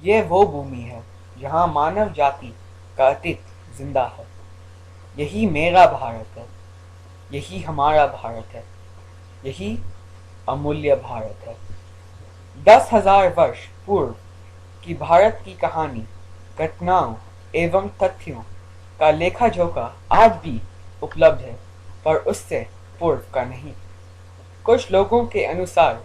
ये वो भूमि है जहाँ मानव जाति का अतीत जिंदा है। यही मेरा भारत है, यही हमारा भारत है, यही अमूल्य भारत है। 10,000 वर्ष पूर्व की भारत की कहानी, घटनाओं एवं तथ्यों का लेखा जोखा आज भी उपलब्ध है, पर उससे पूर्व का नहीं। कुछ लोगों के अनुसार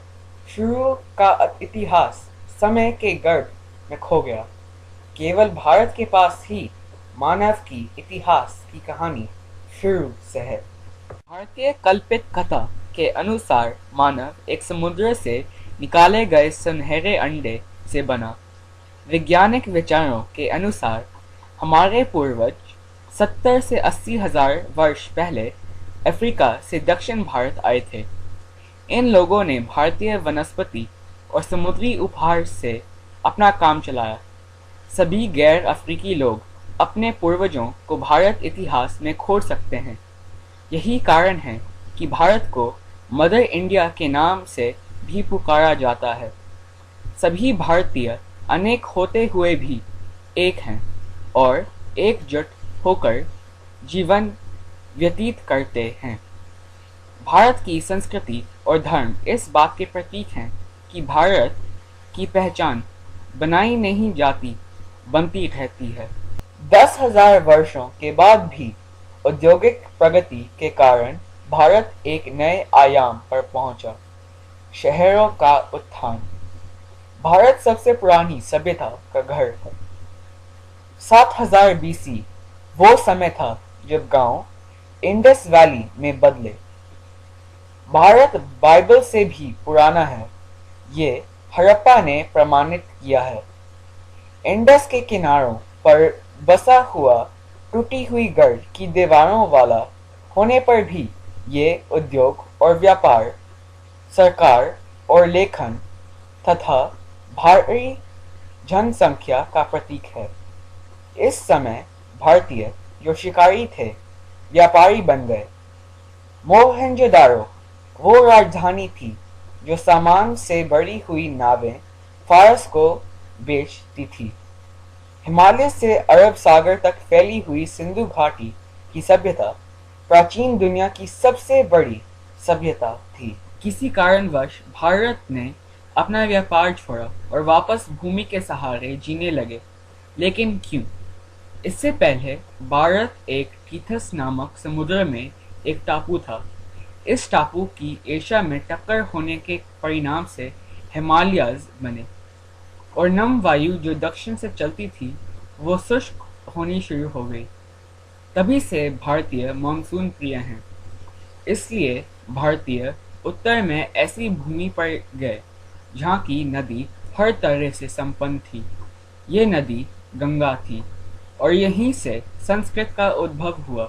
शुरू का इतिहास समय के गर्भ में खो गया। केवल भारत के पास ही मानव की इतिहास की कहानी शुरू से है। भारतीय कल्पित कथा के अनुसार मानव एक समुद्र से निकाले गए सुनहरे अंडे से बना। वैज्ञानिक विचारों के अनुसार हमारे पूर्वज 70 से 80,000 वर्ष पहले अफ्रीका से दक्षिण भारत आए थे। इन लोगों ने भारतीय वनस्पति और समुद्री उपहार से अपना काम चलाया। सभी गैर अफ्रीकी लोग अपने पूर्वजों को भारत इतिहास में खोज सकते हैं। यही कारण है कि भारत को मदर इंडिया के नाम से भी पुकारा जाता है। सभी भारतीय अनेक होते हुए भी एक हैं और एकजुट होकर जीवन व्यतीत करते हैं। भारत की संस्कृति और धर्म इस बात के प्रतीक हैं कि भारत की पहचान बनाई नहीं जाती, बनती रहती है। 10,000 वर्षों के बाद भी औद्योगिक प्रगति के कारण भारत एक नए आयाम पर पहुंचा। शहरों का उत्थान। भारत सबसे पुरानी सभ्यता का घर है। 7,000 बीसी वो समय था जब गांव इंडस वैली में बदले। भारत बाइबल से भी पुराना है, ये हड़प्पा ने प्रमाणित किया है। इंडस के किनारों पर बसा हुआ टूटी हुई गढ़ की दीवारों वाला होने पर भी ये उद्योग और व्यापार, सरकार और लेखन तथा भारी जनसंख्या का प्रतीक है। इस समय भारतीय जो शिकारी थे, व्यापारी बन गए। मोहनजोदारो वो राजधानी थी जो सामान से भरी हुई नावें फारस को बेचती थी। हिमालय से अरब सागर तक फैली हुई सिंधु घाटी की सभ्यता प्राचीन दुनिया की सबसे बड़ी सभ्यता थी। किसी कारणवश भारत ने अपना व्यापार छोड़ा और वापस भूमि के सहारे जीने लगे। लेकिन क्यों? इससे पहले भारत एक टीथस नामक समुद्र में एक टापू था। इस टापू की एशिया में टक्कर होने के परिणाम से हिमालयाज बने और नम वायु जो दक्षिण से चलती थी वो शुष्क होनी शुरू हो गई। तभी से भारतीय मानसून प्रिय हैं। इसलिए भारतीय उत्तर में ऐसी भूमि पर गए जहाँ की नदी हर तरह से संपन्न थी। ये नदी गंगा थी और यहीं से संस्कृत का उद्भव हुआ,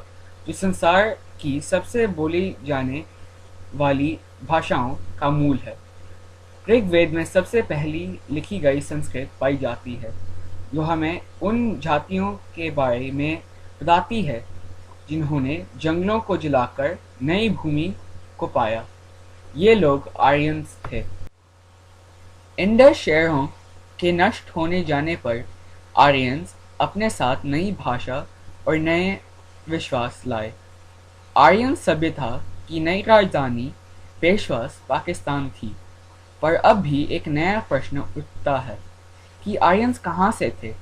जो संसार की सबसे बोली जाने वाली भाषाओं का मूल है। ऋग्वेद में सबसे पहली लिखी गई संस्कृत पाई जाती है, जो हमें उन जातियों के बारे में बताती है जिन्होंने जंगलों को जलाकर नई भूमि को पाया। ये लोग आर्यंस थे। इंडस शहरों के नष्ट होने जाने पर आर्यंस अपने साथ नई भाषा और नए विश्वास लाए। आर्यन सभ्यता की नई राजधानी पेशवास पाकिस्तान थी। पर अब भी एक नया प्रश्न उठता है कि आर्यंस कहाँ से थे?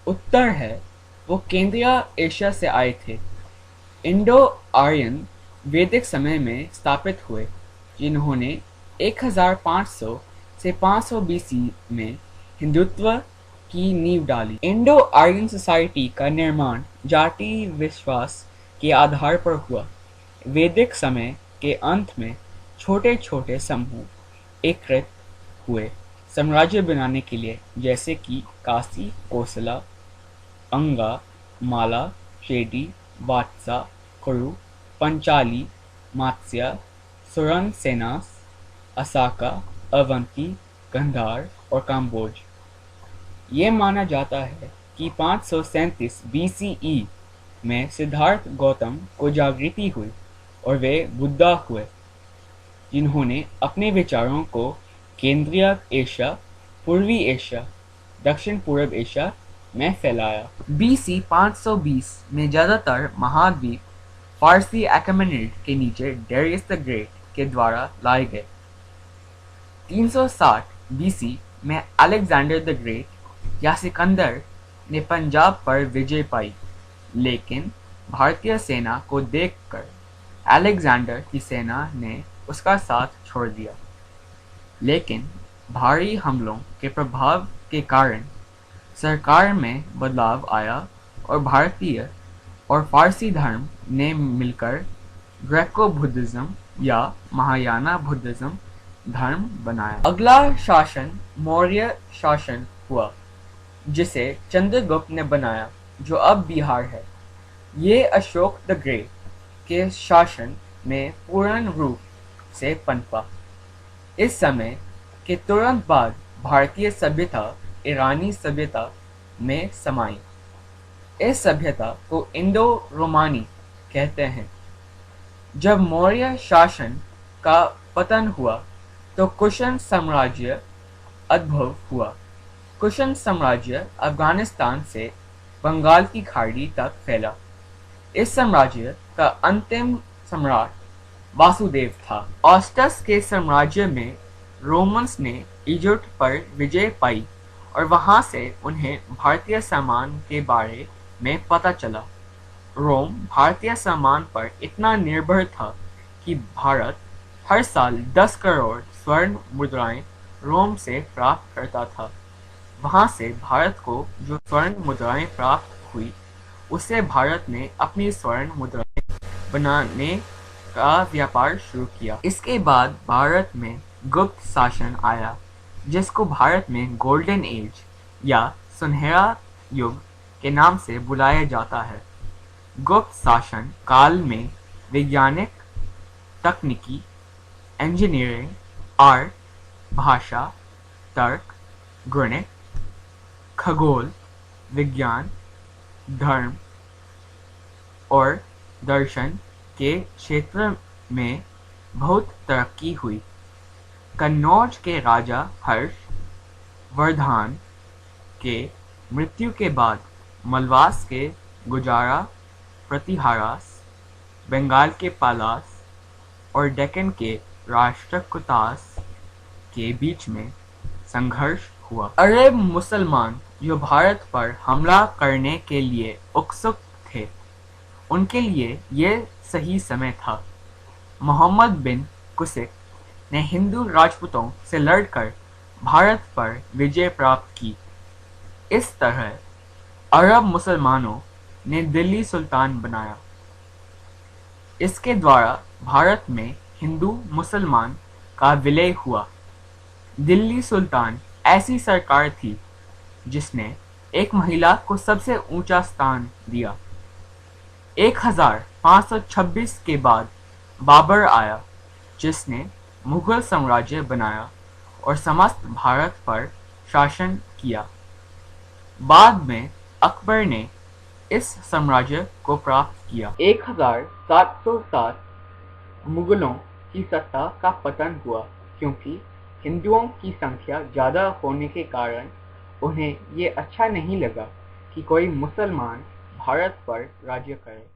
उत्तर है, वो केंद्रीय एशिया से आए थे। इंडो आर्यन वैदिक समय में स्थापित हुए, जिन्होंने 1500 से 500 बीसी में हिंदुत्व की नींव डाली। इंडो आर्यन सोसाइटी का निर्माण जाति विश्वास के आधार पर हुआ। वैदिक समय के अंत में छोटे छोटे समूह एकत्रित हुए साम्राज्य बनाने के लिए, जैसे कि काशी, कोसला, अंगा, माला, शेडी, बादशाह, कुरु, पंचाली, मात्स्य, सुरन सेनास, असाका, अवंती, गंधार और काम्बोज। ये माना जाता है कि 537 बीसीई में सिद्धार्थ गौतम को जागृति हुई और वे बुद्धा हुए, जिन्होंने अपने विचारों को केंद्रीय एशिया, पूर्वी एशिया, दक्षिण पूर्व एशिया में फैलाया। BC 520 में ज्यादातर महाद्वीप फारसी एक्मेनिड के नीचे डेरियस द ग्रेट के द्वारा लाए गए। 360 BC में अलेक्जेंडर द ग्रेट या सिकंदर ने पंजाब पर विजय पाई, लेकिन भारतीय सेना को देखकर अलेक्जेंडर की सेना ने उसका साथ छोड़ दिया। लेकिन भारी हमलों के प्रभाव के कारण सरकार में बदलाव आया और भारतीय और फारसी धर्म ने मिलकर ग्रेको बुद्धिज्म या महायाना बुद्धिज्म धर्म बनाया। अगला शासन मौर्य शासन हुआ, जिसे चंद्रगुप्त ने बनाया, जो अब बिहार है। ये अशोक द ग्रेट के शासन में पूर्ण रूप से पनपा। इस समय के तुरंत बाद भारतीय सभ्यता ईरानी सभ्यता में समाई। इस सभ्यता को इंडो रोमानी कहते हैं। जब मौर्य शासन का पतन हुआ तो कुशन साम्राज्य उद्भव हुआ। कुशन साम्राज्य अफगानिस्तान से बंगाल की खाड़ी तक फैला। इस साम्राज्य का अंतिम सम्राट वासुदेव था। ऑस्टस के साम्राज्य में रोमन्स ने इजिप्ट पर विजय पाई और वहां से उन्हें भारतीय सामान के बारे में पता चला। रोम भारतीय सामान पर इतना निर्भर था कि भारत हर साल 10 करोड़ स्वर्ण मुद्राएं रोम से प्राप्त करता था। वहां से भारत को जो स्वर्ण मुद्राएं प्राप्त हुई, उससे भारत ने अपनी स्वर्ण मुद्राएं बनाने का व्यापार शुरू किया। इसके बाद भारत में गुप्त शासन आया, जिसको भारत में गोल्डन एज या सुनहरा युग के नाम से बुलाया जाता है। गुप्त शासन काल में वैज्ञानिक, तकनीकी, इंजीनियरिंग, आर्ट, भाषा, तर्क, गणित, खगोल विज्ञान, धर्म और दर्शन के क्षेत्र में बहुत तरक्की हुई। कन्नौज के राजा हर्ष वर्धन के मृत्यु के बाद मलवास के गुजारा प्रतिहारास, बंगाल के पालास और डेक्कन के राष्ट्रकूटास के बीच में संघर्ष हुआ। अरब मुसलमान जो भारत पर हमला करने के लिए उत्सुक थे, उनके लिए यह सही समय था। मोहम्मद बिन कुसिक ने हिंदू राजपूतों से लड़कर भारत पर विजय प्राप्त की। इस तरह अरब मुसलमानों ने दिल्ली सुल्तान बनाया। इसके द्वारा भारत में हिंदू मुसलमान का विलय हुआ। दिल्ली सुल्तान ऐसी सरकार थी जिसने एक महिला को सबसे ऊंचा स्थान दिया। 1526 के बाद बाबर आया, जिसने मुगल साम्राज्य बनाया और समस्त भारत पर शासन किया। बाद में अकबर ने इस साम्राज्य को प्राप्त किया। 1707 मुगलों की सत्ता का पतन हुआ, क्योंकि हिंदुओं की संख्या ज्यादा होने के कारण उन्हें ये अच्छा नहीं लगा कि कोई मुसलमान भारत पर राज्य करे।